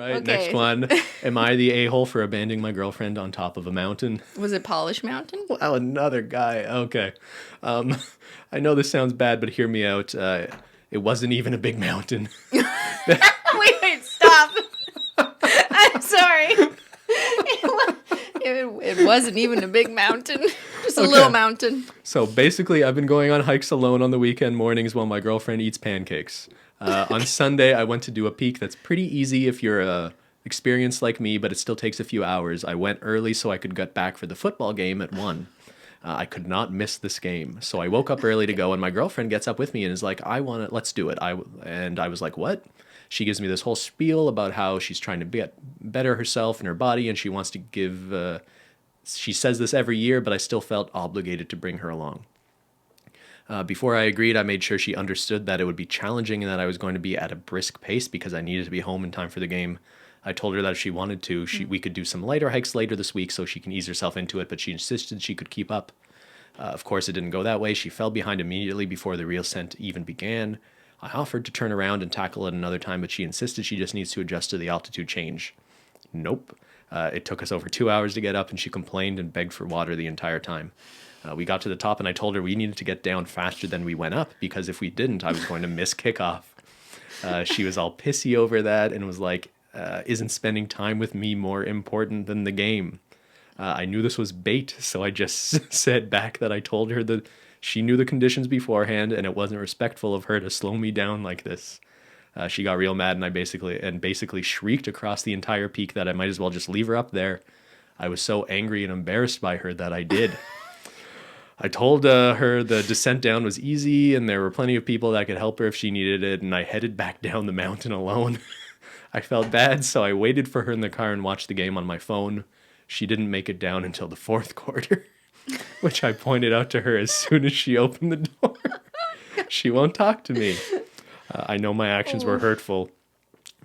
right, Okay. next one. Am I the a-hole for abandoning my girlfriend on top of a mountain? Was it Polish Mountain? Wow, another guy. Okay. I know this sounds bad, but hear me out. It wasn't even a big mountain. Wait, stop. I'm sorry. It wasn't even a big mountain. Just a little mountain. So basically, I've been going on hikes alone on the weekend mornings while my girlfriend eats pancakes. On Sunday, I went to do a peak that's pretty easy if you're experienced like me, but it still takes a few hours. I went early so I could get back for the football game at 1. I could not miss this game. So I woke up early to go, and my girlfriend gets up with me and is like, let's do it. And I was like, what? She gives me this whole spiel about how she's trying to get better herself and her body, and she wants to give... she says this every year, but I still felt obligated to bring her along. Before I agreed, I made sure she understood that it would be challenging and that I was going to be at a brisk pace because I needed to be home in time for the game. I told her that if she wanted to, we could do some lighter hikes later this week so she can ease herself into it, but she insisted she could keep up. Of course, it didn't go that way. She fell behind immediately before the real ascent even began. I offered to turn around and tackle it another time, but she insisted she just needs to adjust to the altitude change. Nope. It took us over 2 hours to get up, and she complained and begged for water the entire time. We got to the top, and I told her we needed to get down faster than we went up, because if we didn't, I was going to miss kickoff. She was all pissy over that and was like, isn't spending time with me more important than the game? I knew this was bait, so I just said back that I told her that she knew the conditions beforehand, and it wasn't respectful of her to slow me down like this. She got real mad, and I basically shrieked across the entire peak that I might as well just leave her up there. I was so angry and embarrassed by her that I did. I told her the descent down was easy, and there were plenty of people that could help her if she needed it, and I headed back down the mountain alone. I felt bad, so I waited for her in the car and watched the game on my phone. She didn't make it down until the 4th quarter, which I pointed out to her as soon as she opened the door. She won't talk to me. I know my actions were hurtful,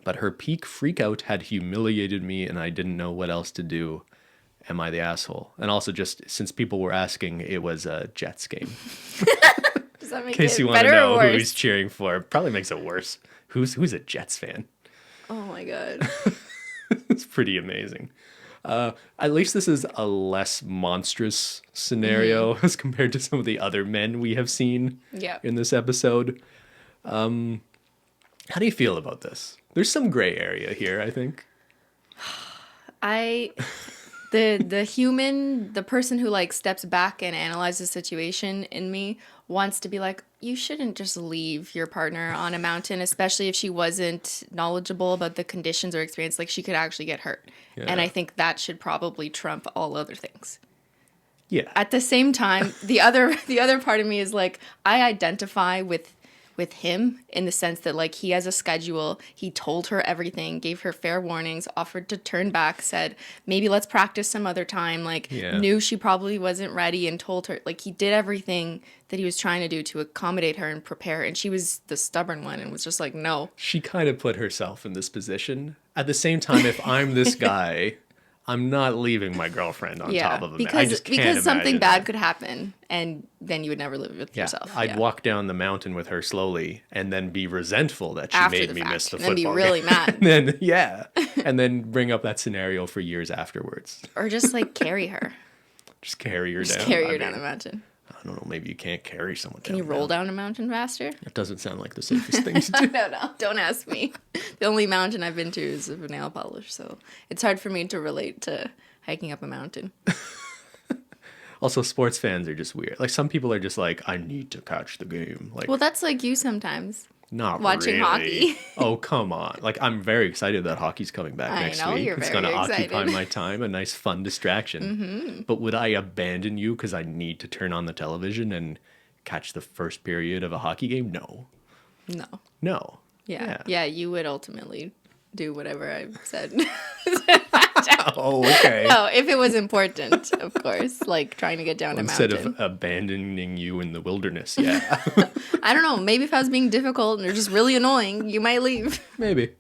but her peak freakout had humiliated me, and I didn't know what else to do. Am I the asshole? And also, just since people were asking, it was a Jets game. Does that make In case it you want to better know or who worse? he's cheering for, probably makes it worse. Who's a Jets fan? Oh my god. It's pretty amazing. At least this is a less monstrous scenario as compared to some of the other men we have seen in this episode. How do you feel about this? There's some gray area here, I think. The person who like steps back and analyzes the situation in me wants to be like, you shouldn't just leave your partner on a mountain, especially if she wasn't knowledgeable about the conditions or experience. Like, she could actually get hurt. Yeah. And I think that should probably trump all other things. Yeah. At the same time, the other part of me is like, I identify with him in the sense that like he has a schedule. He told her everything, gave her fair warnings, offered to turn back, said maybe let's practice some other time, like knew she probably wasn't ready and told her, like, he did everything that he was trying to do to accommodate her and prepare, and she was the stubborn one and was just like, no. She kind of put herself in this position. At the same time, if I'm this guy, I'm not leaving my girlfriend on top of him. I just can't because something imagine bad that. could happen, and then you would never live with yourself. I'd walk down the mountain with her slowly and then be resentful that she After made the me fact, miss the and then football be really game. mad. And then bring up that scenario for years afterwards. Or just like carry her. Just carry her down. Carry her down the mountain. I don't know, maybe you can't carry someone Can you roll down a mountain faster? That doesn't sound like the safest thing to do. No, don't ask me. The only mountain I've been to is of nail polish, so it's hard for me to relate to hiking up a mountain. Also, sports fans are just weird. Like, some people are just like, I need to catch the game. Like, well, that's like you sometimes. Not watching really. Hockey. Oh, come on. Like, I'm very excited that hockey's coming back next week. You're It's very going to excited. occupy my time, a nice fun distraction. Mm-hmm. But would I abandon you because I need to turn on the television and catch the first period of a hockey game? No. No. Yeah, you would ultimately do whatever I said. Oh, okay. No, if it was important, of course, like trying to get down a mountain. Instead of abandoning you in the wilderness, yeah. I don't know. Maybe if I was being difficult and you're just really annoying, you might leave. Maybe.